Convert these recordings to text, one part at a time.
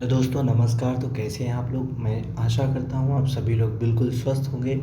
तो दोस्तों नमस्कार। तो कैसे हैं आप लोग? मैं आशा करता हूँ आप सभी लोग बिल्कुल स्वस्थ होंगे।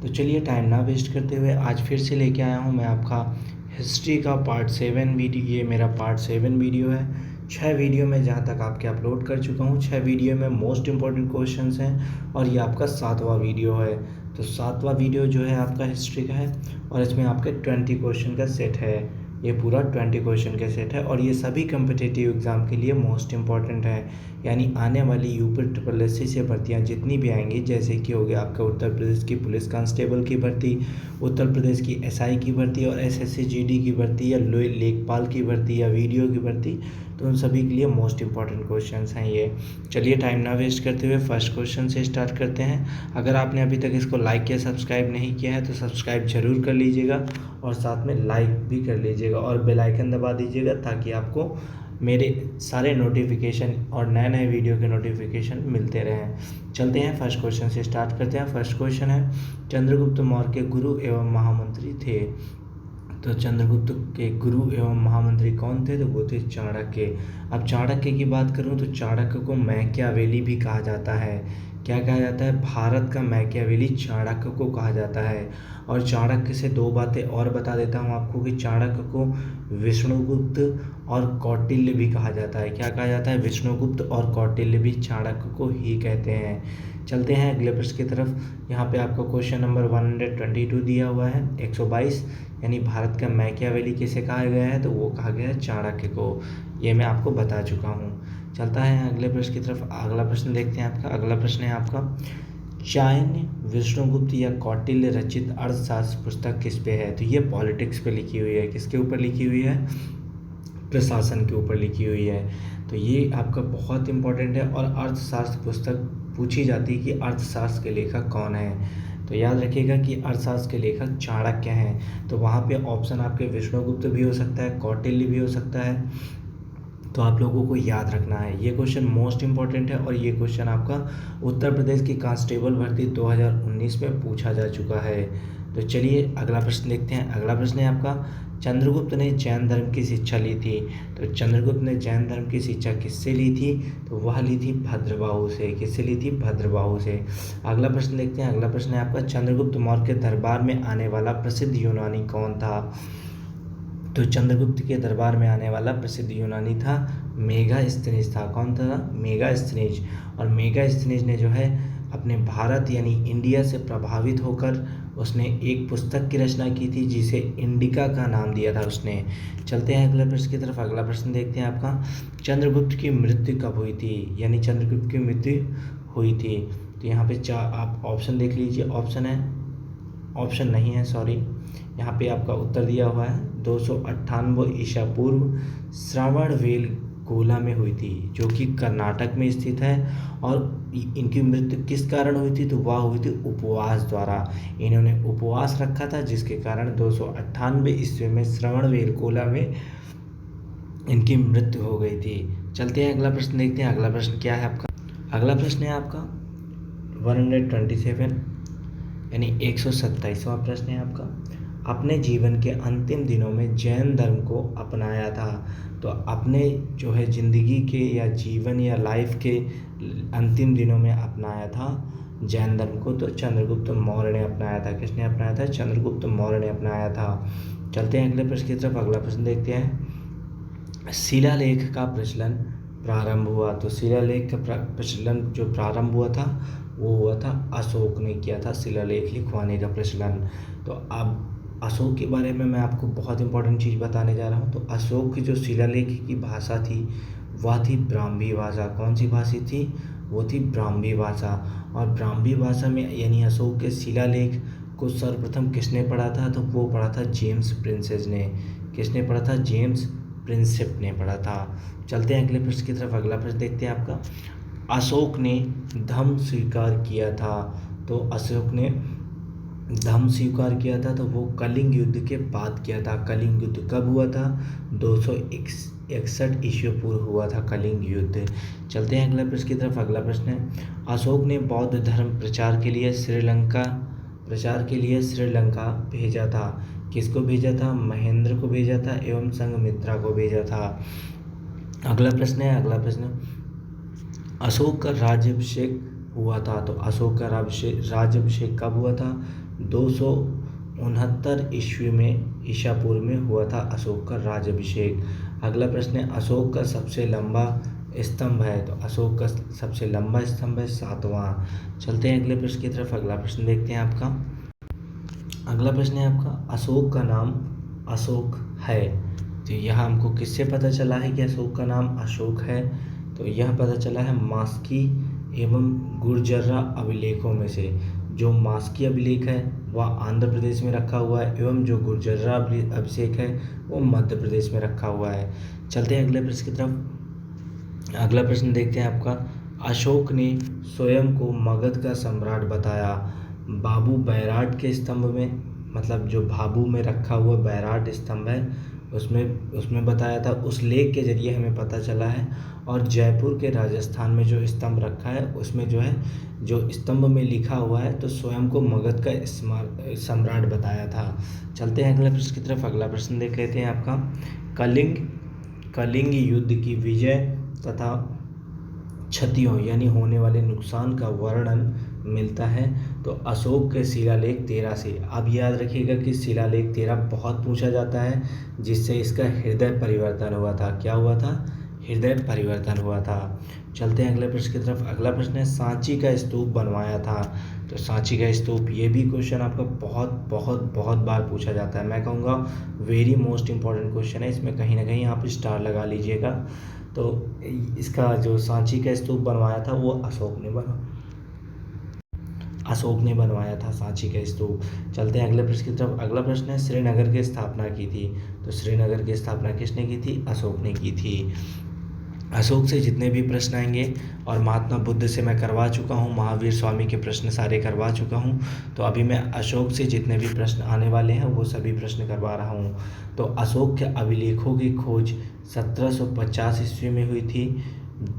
तो चलिए टाइम ना वेस्ट करते हुए आज फिर से लेके आया हूँ मैं आपका हिस्ट्री का पार्ट 7 वीडियो। ये मेरा पार्ट 7 वीडियो है। 6 वीडियो में जहाँ तक आपके अपलोड कर चुका हूँ, 6 वीडियो में मोस्ट इंपॉर्टेंट क्वेश्चंस हैं और ये आपका 7वां वीडियो है। तो 7वां वीडियो जो है आपका हिस्ट्री का है और इसमें आपके 20 क्वेश्चन का सेट है। ये पूरा 20 क्वेश्चन का सेट है और ये सभी कम्पिटिटिव एग्ज़ाम के लिए मोस्ट इंपॉर्टेंट है। यानी आने वाली यूपी ट्रिपल एस सी से भर्तियाँ जितनी भी आएंगी, जैसे कि हो गया आपका उत्तर प्रदेश की पुलिस कांस्टेबल की भर्ती, उत्तर प्रदेश की एसआई की भर्ती और एसएससी जीडी की भर्ती या लेखपाल की भर्ती या वीडियो की भर्ती, तो उन सभी के लिए मोस्ट इंपॉर्टेंट क्वेश्चंस हैं ये। चलिए टाइम ना वेस्ट करते हुए फर्स्ट क्वेश्चन से स्टार्ट करते हैं। अगर आपने अभी तक इसको लाइक या सब्सक्राइब नहीं किया है तो सब्सक्राइब जरूर कर लीजिएगा और साथ में लाइक भी कर लीजिएगा और बेल आइकन दबा दीजिएगा ताकि आपको मेरे सारे नोटिफिकेशन और नए नए वीडियो के नोटिफिकेशन मिलते रहें। चलते हैं फर्स्ट क्वेश्चन से स्टार्ट करते हैं। फर्स्ट क्वेश्चन है, चंद्रगुप्त मौर्य के गुरु एवं महामंत्री थे। तो चंद्रगुप्त के गुरु एवं महामंत्री कौन थे? तो वो थे चाणक्य। अब चाणक्य की बात करूं तो चाणक्य को मैकियावेली भी कहा जाता है। क्या कहा जाता है? भारत का मैकियावेली चाणक्य को कहा जाता है। और चाणक्य से दो बातें और बता देता हूँ आपको कि चाणक्य को विष्णुगुप्त और कौटिल्य भी कहा जाता है। क्या कहा जाता है? विष्णुगुप्त और कौटिल्य भी चाणक्य को ही कहते हैं। चलते हैं अगले प्रश्न की तरफ। यहाँ पे आपको क्वेश्चन नंबर 122 दिया हुआ है, 122, यानी भारत का मैकियावेली किसे कहा गया है? तो वो कहा गया है चाणक्य को। ये मैं आपको बता चुका हूँ। चलता है अगले प्रश्न की तरफ। अगला प्रश्न देखते हैं आपका। अगला प्रश्न है आपका, चाणक्य, विष्णुगुप्त या कौटिल्य रचित अर्थशास्त्र पुस्तक किस पे है? तो ये पॉलिटिक्स पे लिखी हुई है। किसके ऊपर लिखी हुई है? प्रशासन के ऊपर लिखी हुई है। तो ये आपका बहुत इंपॉर्टेंट है और अर्थशास्त्र पुस्तक पूछी जाती है कि अर्थशास्त्र के लेखक कौन है। तो याद रखिएगा कि अर्थशास्त्र के लेखक चाणक्य हैं। तो वहाँ पे ऑप्शन आपके विष्णुगुप्त भी हो सकता है, कौटिल्य भी हो सकता है। तो आप लोगों को याद रखना है, ये क्वेश्चन मोस्ट इंपॉर्टेंट है और ये क्वेश्चन आपका उत्तर प्रदेश की कांस्टेबल भर्ती 2019 में पूछा जा चुका है। तो चलिए अगला प्रश्न देखते हैं। अगला प्रश्न है आपका, चंद्रगुप्त ने जैन धर्म की शिक्षा ली थी। तो चंद्रगुप्त ने जैन धर्म की शिक्षा किससे ली थी? तो वह ली थी भद्रबाहु से। किससे ली थी? भद्रबाहु से। अगला प्रश्न देखते हैं। अगला प्रश्न है आपका, चंद्रगुप्त मौर्य के दरबार में आने वाला प्रसिद्ध यूनानी कौन था? तो चंद्रगुप्त के दरबार में आने वाला प्रसिद्ध यूनानी था मेगास्थनीज था। कौन था? मेगास्थनीज। और मेगास्थनीज ने जो है अपने भारत यानी इंडिया से प्रभावित होकर उसने एक पुस्तक की रचना की थी जिसे इंडिका का नाम दिया था उसने। चलते हैं अगले प्रश्न की तरफ। अगला प्रश्न देखते हैं आपका, चंद्रगुप्त की मृत्यु कब हुई थी? यानी चंद्रगुप्त की मृत्यु हुई थी। तो यहाँ पे आप ऑप्शन देख लीजिए। ऑप्शन है, ऑप्शन नहीं है, सॉरी, यहाँ पे आपका उत्तर दिया हुआ है 298 ईसा पूर्व श्रवणबेल गोला में हुई थी, जो कि कर्नाटक में स्थित है। और इनकी मृत्यु किस कारण हुई थी? तो वह हुई थी उपवास द्वारा। इन्होंने उपवास रखा था जिसके कारण 298 ईस्वी में श्रवणबेल गोला में इनकी मृत्यु हो गई थी। चलते हैं अगला प्रश्न देखते हैं। अगला प्रश्न क्या है आपका? अगला प्रश्न है आपका 127 यानी 127वां प्रश्न है आपका, अपने जीवन के अंतिम दिनों में जैन धर्म को अपनाया था। तो अपने जो है ज़िंदगी के या जीवन या लाइफ के अंतिम दिनों में अपनाया था जैन धर्म को, तो चंद्रगुप्त मौर्य ने अपनाया था। किसने अपनाया था? चंद्रगुप्त मौर्य ने अपनाया था। चलते हैं अगले प्रश्न की तरफ। अगला प्रश्न देखते हैं, शिलालेख का प्रचलन प्रारंभ हुआ। तो शिलालेख का प्रचलन जो प्रारंभ हुआ था वो हुआ था अशोक ने किया था, शिलालेख लिखवाने का प्रचलन। तो अब अशोक के बारे में मैं आपको बहुत इंपॉर्टेंट चीज़ बताने जा रहा हूँ। तो अशोक की जो शिलालेख की भाषा थी वह थी ब्राह्मी भाषा। कौन सी भाषा थी? वो थी ब्राह्मी भाषा। और ब्राह्मी भाषा में यानी अशोक के शिलालेख को सर्वप्रथम किसने पढ़ा था? तो वो पढ़ा था जेम्स प्रिंसेस ने। किसने पढ़ा था? जेम्स प्रिंसेप ने पढ़ा था। चलते हैं अगले प्रश्न की तरफ। अगला प्रश्न देखते हैं आपका, अशोक ने धम्म स्वीकार किया था। तो अशोक ने धम्म स्वीकार किया था तो वो कलिंग युद्ध के बाद किया था। कलिंग युद्ध कब हुआ था? 261 ईस्वी पूर्व हुआ था कलिंग युद्ध। चलते हैं अगला प्रश्न की तरफ। अगला प्रश्न है, अशोक ने बौद्ध धर्म प्रचार के लिए श्रीलंका भेजा था। किसको भेजा था? महेंद्र को भेजा था एवं संघमित्रा को भेजा था। अगला प्रश्न है, अगला प्रश्न, अशोक का राज्याभिषेक हुआ था? तो अशोक का राज्याभिषेक कब हुआ था? 269 ईस्वी में, ईसा पूर्व में हुआ था अशोक का राज्याभिषेक। अगला प्रश्न है, अशोक का सबसे लंबा स्तंभ है? तो अशोक का सबसे लंबा स्तंभ है 7वां। चलते हैं अगले प्रश्न की तरफ। अगला प्रश्न देखते हैं आपका। अगला प्रश्न है आपका, अशोक का नाम अशोक है? तो यह हमको किससे पता चला है कि अशोक का नाम अशोक है? तो यह पता चला है मास्की एवं गुर्जर्रा अभिलेखों में से। जो मास्की अभिलेख है वह आंध्र प्रदेश में रखा हुआ है, एवं जो गुर्जर्रा अभिषेक है वो मध्य प्रदेश में रखा हुआ है। चलते हैं अगले प्रश्न की तरफ। अगला प्रश्न देखते हैं आपका, अशोक ने स्वयं को मगध का सम्राट बताया? बाबू बैराट के स्तंभ में, मतलब जो भाभू में रखा हुआ बैराट स्तंभ है उसमें बताया था, उस लेख के जरिए हमें पता चला है। और जयपुर के राजस्थान में जो स्तंभ रखा है उसमें जो है, जो स्तंभ में लिखा हुआ है तो स्वयं को मगध का सम्राट बताया था। चलते हैं अगले प्रश्न की तरफ। अगला प्रश्न देख लेते हैं आपका, कलिंग युद्ध की विजय तथा क्षतियों यानी होने वाले नुकसान का वर्णन मिलता है तो अशोक के शिलालेख 13 से। अब याद रखिएगा कि शिलालेख 13 बहुत पूछा जाता है, जिससे इसका हृदय परिवर्तन हुआ था। क्या हुआ था? हृदय परिवर्तन हुआ था। चलते हैं अगले प्रश्न की तरफ। अगला प्रश्न है, सांची का स्तूप बनवाया था? तो सांची का स्तूप, ये भी क्वेश्चन आपका बहुत बहुत बहुत बार पूछा जाता है। मैं कहूँगा वेरी मोस्ट इंपॉर्टेंट क्वेश्चन है, इसमें कहीं ना कहीं आप स्टार लगा लीजिएगा। तो इसका जो सांची का स्तूप बनवाया था वो अशोक ने बनवाया था सांची का स्तूप। चलते हैं अगले प्रश्न की तरफ। अगला प्रश्न है, श्रीनगर की स्थापना की थी? तो श्रीनगर की स्थापना किसने की थी? अशोक ने की थी। अशोक से जितने भी प्रश्न आएंगे, और महात्मा बुद्ध से मैं करवा चुका हूँ, महावीर स्वामी के प्रश्न सारे करवा चुका हूँ, तो अभी मैं अशोक से जितने भी प्रश्न आने वाले हैं वो सभी प्रश्न करवा रहा हूँ। तो अशोक के अभिलेखों की खोज 1750 ईस्वी में हुई थी,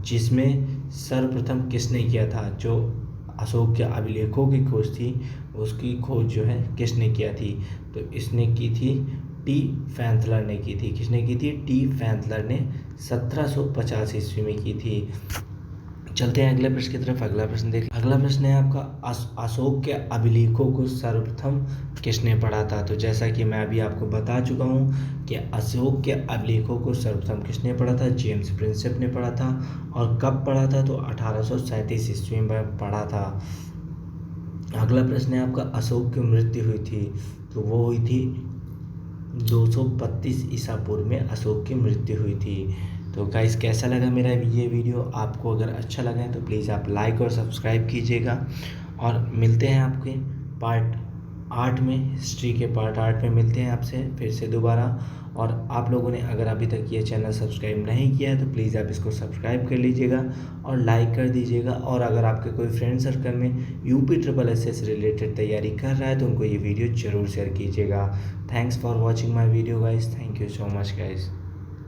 जिसमें सर्वप्रथम किसने किया था? जो अशोक के अभिलेखों की खोज थी उसकी खोज जो है किसने किया थी? तो इसने की थी टी फैंथलर ने की थी। किसने की थी? टी फैंथलर ने 1750 ईस्वी में की थी। चलते हैं अगले प्रश्न की तरफ। अगला प्रश्न देख। अगला प्रश्न है आपका, अशोक के अभिलेखों को सर्वप्रथम किसने पढ़ा था? तो जैसा कि मैं अभी आपको बता चुका हूँ कि अशोक के अभिलेखों को सर्वप्रथम किसने पढ़ा था? जेम्स प्रिंसेप ने पढ़ा था। और कब पढ़ा था? तो 1837 ईस्वी में पढ़ा था। अगला प्रश्न है आपका, अशोक की मृत्यु हुई थी? तो वो हुई थी 232 ईसा पूर्व में अशोक की मृत्यु हुई थी। तो गाइस, कैसा लगा मेरा ये वीडियो? आपको अगर अच्छा लगा है तो प्लीज़ आप लाइक और सब्सक्राइब कीजिएगा। और मिलते हैं आपके पार्ट 8 में, हिस्ट्री के पार्ट 8 में मिलते हैं आपसे फिर से दोबारा। और आप लोगों ने अगर अभी तक ये चैनल सब्सक्राइब नहीं किया है तो प्लीज़ आप इसको सब्सक्राइब कर लीजिएगा और लाइक कर दीजिएगा। और अगर आपके कोई फ्रेंड सर्कल में UP SSS से रिलेटेड तैयारी कर रहा है तो उनको ये वीडियो ज़रूर शेयर कीजिएगा। Thanks for watching my video guys. Thank you so much guys.